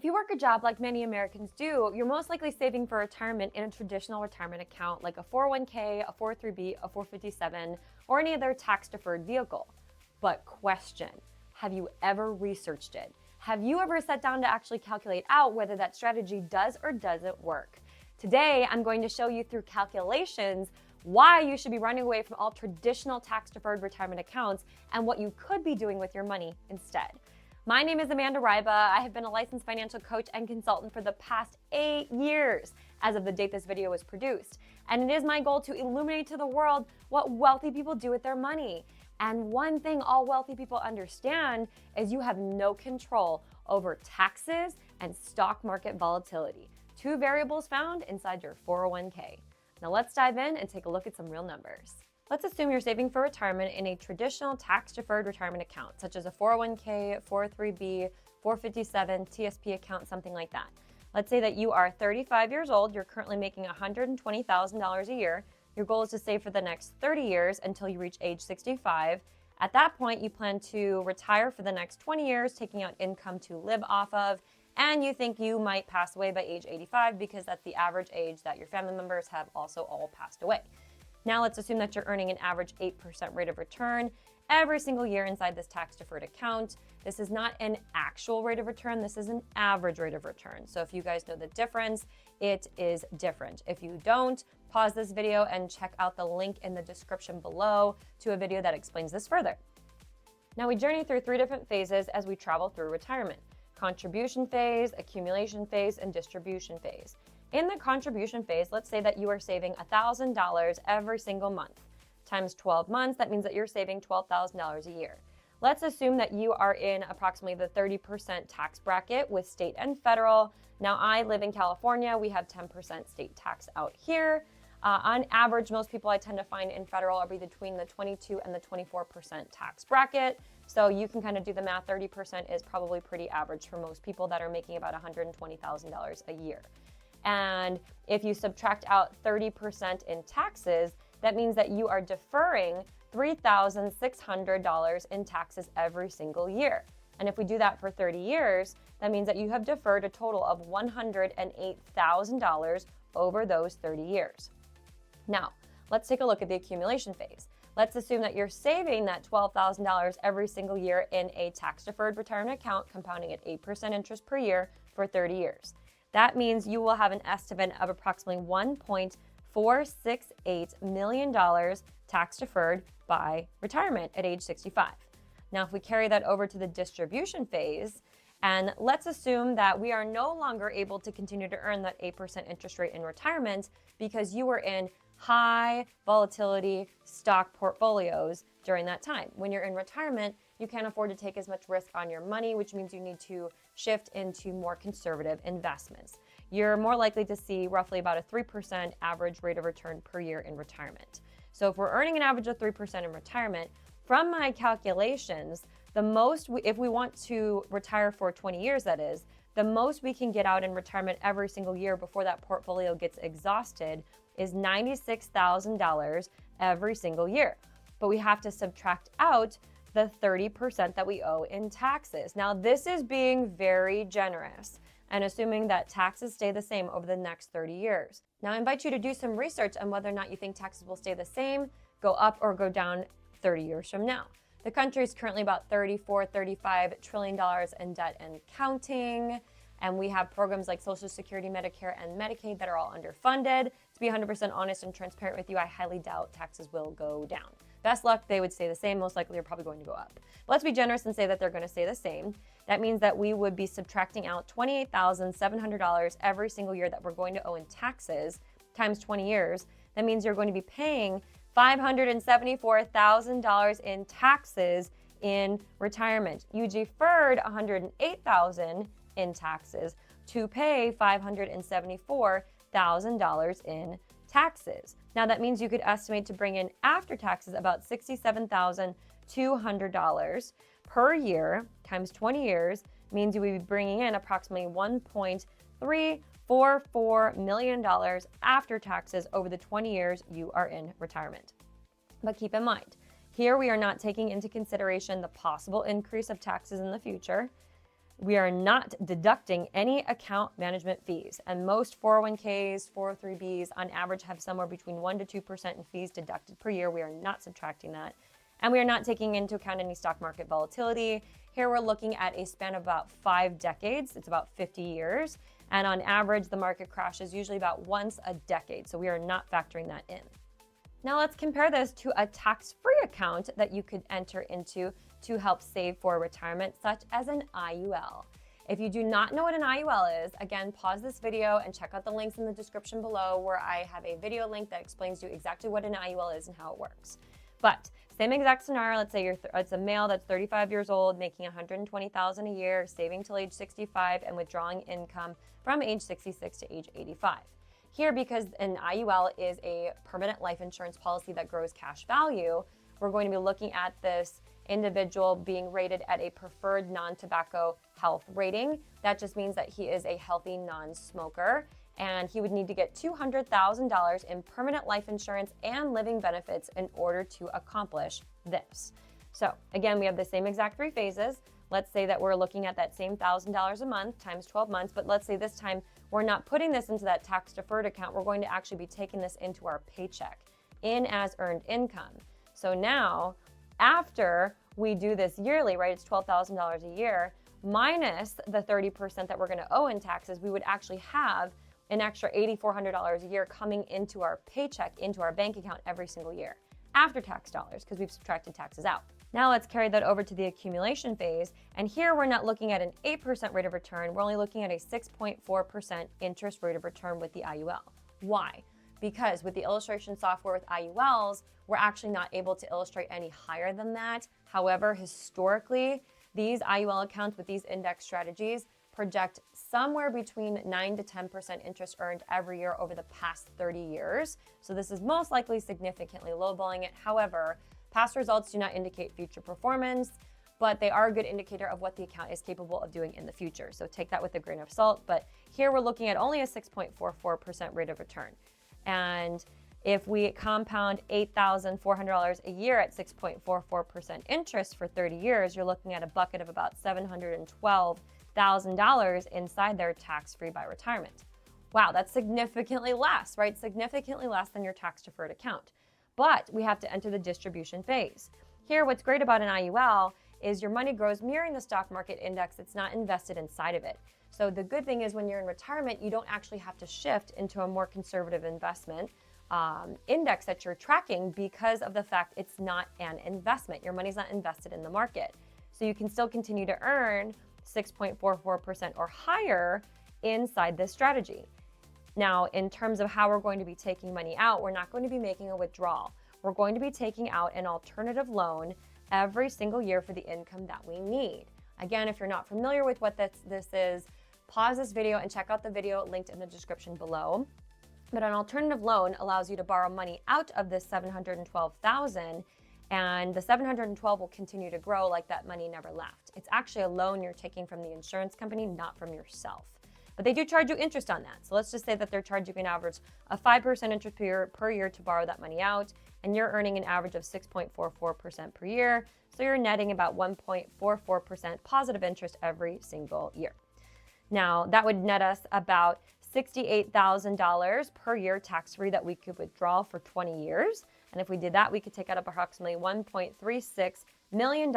If you work a job like many Americans do, you're most likely saving for retirement in a traditional retirement account like a 401k, a 403b, a 457, or any other tax-deferred vehicle. But question, have you ever researched it? Have you ever sat down to actually calculate out whether that strategy does or doesn't work? Today, I'm going to show you through calculations why you should be running away from all traditional tax-deferred retirement accounts and what you could be doing with your money instead. My name is Amanda Ryba. I have been a licensed financial coach and consultant for the past 8 years as of the date this video was produced. And it is my goal to illuminate to the world what wealthy people do with their money. And one thing all wealthy people understand is you have no control over taxes and stock market volatility, two variables found inside your 401k. Now let's dive in and take a look at some real numbers. Let's assume you're saving for retirement in a traditional tax-deferred retirement account, such as a 401k, 403b, 457, TSP account, something like that. Let's say that you are 35 years old, you're currently making $120,000 a year. Your goal is to save for the next 30 years until you reach age 65. At that point, you plan to retire for the next 20 years, taking out income to live off of, and you think you might pass away by age 85 because that's the average age that your family members have also all passed away. Now let's assume that you're earning an average 8% rate of return every single year inside this tax-deferred account. This is not an actual rate of return, this is an average rate of return. So if you guys know the difference, it is different. If you don't, pause this video and check out the link in the description below to a video that explains this further. Now we journey through 3 different phases as we travel through retirement: contribution phase, accumulation phase, and distribution phase. In the contribution phase, let's say that you are saving $1,000 every single month. Times 12 months, that means that you're saving $12,000 a year. Let's assume that you are in approximately the 30% tax bracket with state and federal. Now, I live in California. We have 10% state tax out here. On average, most people I tend to find in federal are between the 22 and the 24% tax bracket. So you can kind of do the math. 30% is probably pretty average for most people that are making about $120,000 a year. And if you subtract out 30% in taxes, that means that you are deferring $3,600 in taxes every single year. And if we do that for 30 years, that means that you have deferred a total of $108,000 over those 30 years. Now, let's take a look at the accumulation phase. Let's assume that you're saving that $12,000 every single year in a tax-deferred retirement account, compounding at 8% interest per year for 30 years. That means you will have an estimate of approximately $1.468 million tax deferred by retirement at age 65. Now, if we carry that over to the distribution phase, and let's assume that we are no longer able to continue to earn that 8% interest rate in retirement because you were in high volatility stock portfolios during that time. When you're in retirement, you can't afford to take as much risk on your money, which means you need to shift into more conservative investments. You're more likely to see roughly about a 3% average rate of return per year in retirement. So if we're earning an average of 3% in retirement, from my calculations, the most, if we want to retire for 20 years, that is, the most we can get out in retirement every single year before that portfolio gets exhausted is $96,000 every single year. But we have to subtract out the 30% that we owe in taxes. Now, this is being very generous and assuming that taxes stay the same over the next 30 years. Now, I invite you to do some research on whether or not you think taxes will stay the same, go up, or go down 30 years from now. The country is currently about $34-35 trillion in debt and counting. And we have programs like Social Security, Medicare, and Medicaid that are all underfunded. To be 100% honest and transparent with you, I highly doubt taxes will go down. Best luck, they would stay the same. Most likely, they're probably going to go up. But let's be generous and say that they're going to stay the same. That means that we would be subtracting out $28,700 every single year that we're going to owe in taxes times 20 years. That means you're going to be paying $574,000 in taxes in retirement. You deferred $108,000 in taxes to pay $574,000 in taxes. Now that means you could estimate to bring in after taxes about $67,200 per year times 20 years means you would be bringing in approximately $1.344 million after taxes over the 20 years you are in retirement. But keep in mind, here we are not taking into consideration the possible increase of taxes in the future. we are not deducting any account management fees. And most 401ks, 403bs on average have somewhere between 1% to 2% in fees deducted per year. We are not subtracting that. And we are not taking into account any stock market volatility. Here we're looking at a span of about 5 decades. It's about 50 years. And on average, the market crashes usually about once a decade. So we are not factoring that in. Now let's compare this to a tax-free account that you could enter into to help save for retirement, such as an IUL. If you do not know what an IUL is, again, pause this video and check out the links in the description below where I have a video link that explains to you exactly what an IUL is and how it works. But same exact scenario, let's say it's a male that's 35 years old, making $120,000 a year, saving till age 65 and withdrawing income from age 66 to age 85. Here, because an IUL is a permanent life insurance policy that grows cash value, we're going to be looking at this individual being rated at a preferred non-tobacco health rating. That just means that he is a healthy non-smoker, and he would need to get $200,000 in permanent life insurance and living benefits in order to accomplish this. So again, we have the same exact 3 phases. Let's say that we're looking at that same $1,000 a month times 12 months, but let's say this time we're not putting this into that tax deferred account. We're going to actually be taking this into our paycheck in as earned income. So now, after we do this yearly, right, it's $12,000 a year, minus the 30% that we're going to owe in taxes, we would actually have an extra $8,400 a year coming into our paycheck, into our bank account every single year, after tax dollars, because we've subtracted taxes out. Now let's carry that over to the accumulation phase, and here we're not looking at an 8% rate of return, we're only looking at a 6.4% interest rate of return with the IUL. Why? Because with the illustration software with IULs, we're actually not able to illustrate any higher than that. However, historically, these IUL accounts with these index strategies project somewhere between 9 to 10% interest earned every year over the past 30 years. So this is most likely significantly lowballing it. However, past results do not indicate future performance, but they are a good indicator of what the account is capable of doing in the future. So take that with a grain of salt. But here we're looking at only a 6.44% rate of return. And if we compound $8,400 a year at 6.44% interest for 30 years, you're looking at a bucket of about $712,000 inside there tax-free by retirement. Wow, that's significantly less, right? Significantly less than your tax-deferred account. But we have to enter the distribution phase. Here, what's great about an IUL is your money grows mirroring the stock market index. It's not invested inside of it. So the good thing is when you're in retirement, you don't actually have to shift into a more conservative investment index that you're tracking because of the fact it's not an investment. Your money's not invested in the market. So you can still continue to earn 6.44% or higher inside this strategy. Now, in terms of how we're going to be taking money out, we're not going to be making a withdrawal. We're going to be taking out an alternative loan every single year for the income that we need. Again, if you're not familiar with what this is, pause this video and check out the video linked in the description below. But an alternative loan allows you to borrow money out of this $712,000, and the $712,000 will continue to grow like that money never left. It's actually a loan you're taking from the insurance company, not from yourself. But they do charge you interest on that. So let's just say that they're charging an average of 5% interest per year to borrow that money out, and you're earning an average of 6.44% per year. So you're netting about 1.44% positive interest every single year. Now, that would net us about $68,000 per year tax-free that we could withdraw for 20 years. And if we did that, we could take out approximately $1.36 million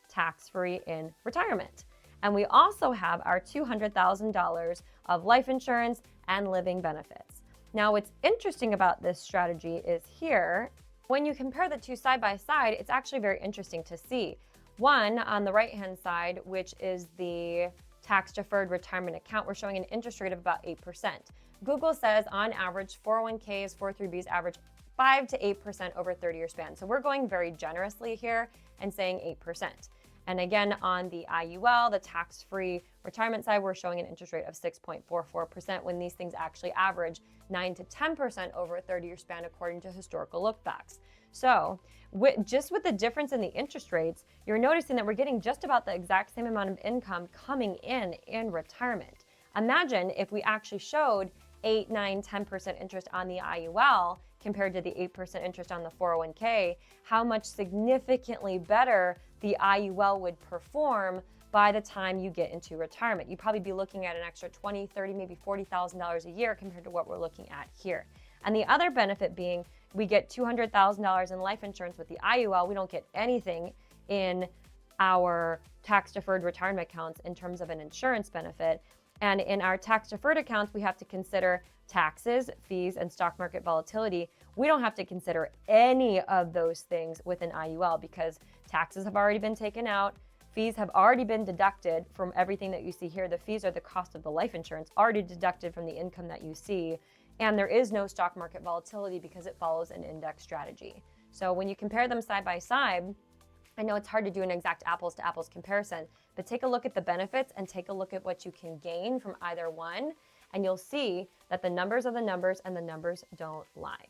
tax-free in retirement. And we also have our $200,000 of life insurance and living benefits. Now, what's interesting about this strategy is here, when you compare the two side by side, it's actually very interesting to see. One, on the right-hand side, which is the tax-deferred retirement account, we're showing an interest rate of about 8%. Google says on average, 401ks, 403bs average 5 to 8% over a 30-year span. So we're going very generously here and saying 8%. And again, on the IUL, the tax-free retirement side, we're showing an interest rate of 6.44% when these things actually average 9 to 10% over a 30-year span according to historical lookbacks. So just with the difference in the interest rates, you're noticing that we're getting just about the exact same amount of income coming in retirement. Imagine if we actually showed 8, 9, 10% interest on the IUL compared to the 8% interest on the 401k, how much significantly better the IUL would perform by the time you get into retirement. You'd probably be looking at an extra $20, $30, maybe $40,000 a year compared to what we're looking at here. And the other benefit being we get $200,000 in life insurance with the IUL. We don't get anything in our tax deferred retirement accounts in terms of an insurance benefit. And in our tax deferred accounts, we have to consider taxes, fees, and stock market volatility. We don't have to consider any of those things with an IUL because taxes have already been taken out. Fees have already been deducted from everything that you see here. The fees are the cost of the life insurance already deducted from the income that you see. And there is no stock market volatility because it follows an index strategy. So when you compare them side by side, I know it's hard to do an exact apples to apples comparison, but take a look at the benefits and take a look at what you can gain from either one. And you'll see that the numbers are the numbers and the numbers don't lie.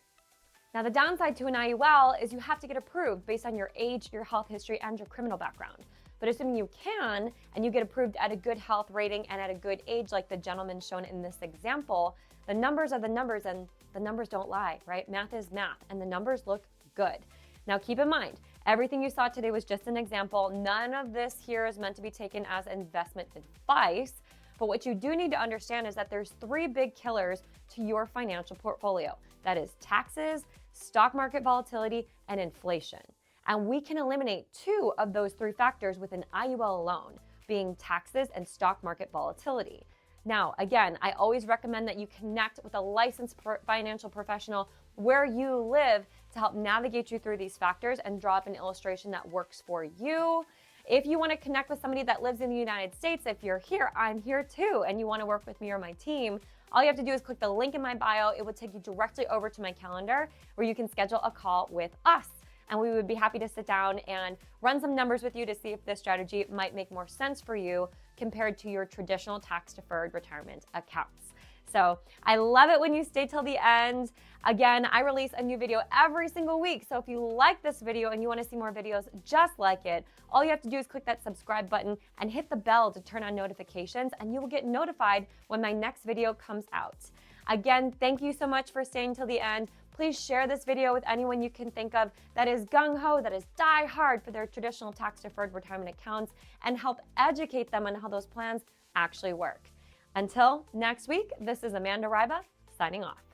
Now, the downside to an IUL is you have to get approved based on your age, your health history, and your criminal background. But assuming you can, and you get approved at a good health rating and at a good age, like the gentleman shown in this example, the numbers are the numbers and the numbers don't lie, right? Math is math, and the numbers look good. Now, keep in mind, everything you saw today was just an example. None of this here is meant to be taken as investment advice. But what you do need to understand is that there's three big killers to your financial portfolio. That is taxes, stock market volatility, and inflation. And we can eliminate two of those three factors with an IUL alone, being taxes and stock market volatility. Now, again, I always recommend that you connect with a licensed financial professional where you live to help navigate you through these factors and draw up an illustration that works for you. If you want to connect with somebody that lives in the United States, if you're here, I'm here too, and you want to work with me or my team, all you have to do is click the link in my bio. It will take you directly over to my calendar where you can schedule a call with us. And we would be happy to sit down and run some numbers with you to see if this strategy might make more sense for you compared to your traditional tax-deferred retirement accounts. So I love it when you stay till the end. Again, I release a new video every single week. So if you like this video and you want to see more videos just like it, all you have to do is click that subscribe button and hit the bell to turn on notifications, and you will get notified when my next video comes out. Again, thank you so much for staying till the end. Please share this video with anyone you can think of that is gung-ho, that is die-hard for their traditional tax-deferred retirement accounts, and help educate them on how those plans actually work. Until next week, this is Amanda Ryba signing off.